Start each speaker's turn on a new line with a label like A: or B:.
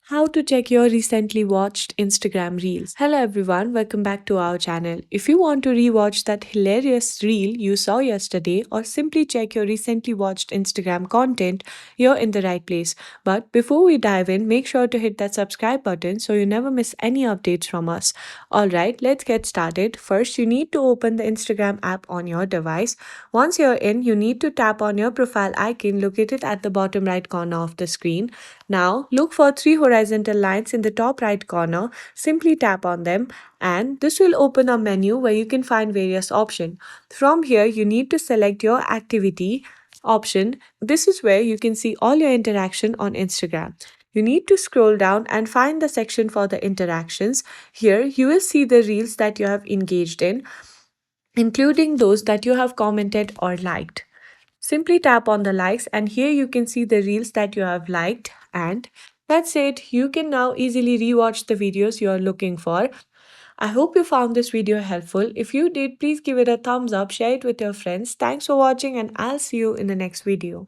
A: How to check your recently watched Instagram reels. Hello everyone, welcome back to our channel. If you want to rewatch that hilarious reel you saw yesterday or simply check your recently watched Instagram content, you're in the right place. But before we dive in, make sure to hit that subscribe button so you never miss any updates from us. Alright, let's get started. First, you need to open the Instagram app on your device. Once you're in, you need to tap on your profile icon located at the bottom right corner of the screen. Now, look for three horizontal lines in the top right corner. Simply tap on them, and this will open a menu where you can find various options. From here, you need to select your activity option. This is where you can see all your interaction on Instagram. You need to scroll down and find the section for the interactions. Here, you will see the reels that you have engaged in, including those that you have commented or liked. Simply tap on the likes, and here you can see the reels that you have liked, and that's it. You can now easily rewatch the videos you are looking for. I hope you found this video helpful. If you did, please give it a thumbs up, share it with your friends. Thanks for watching, and I'll see you in the next video.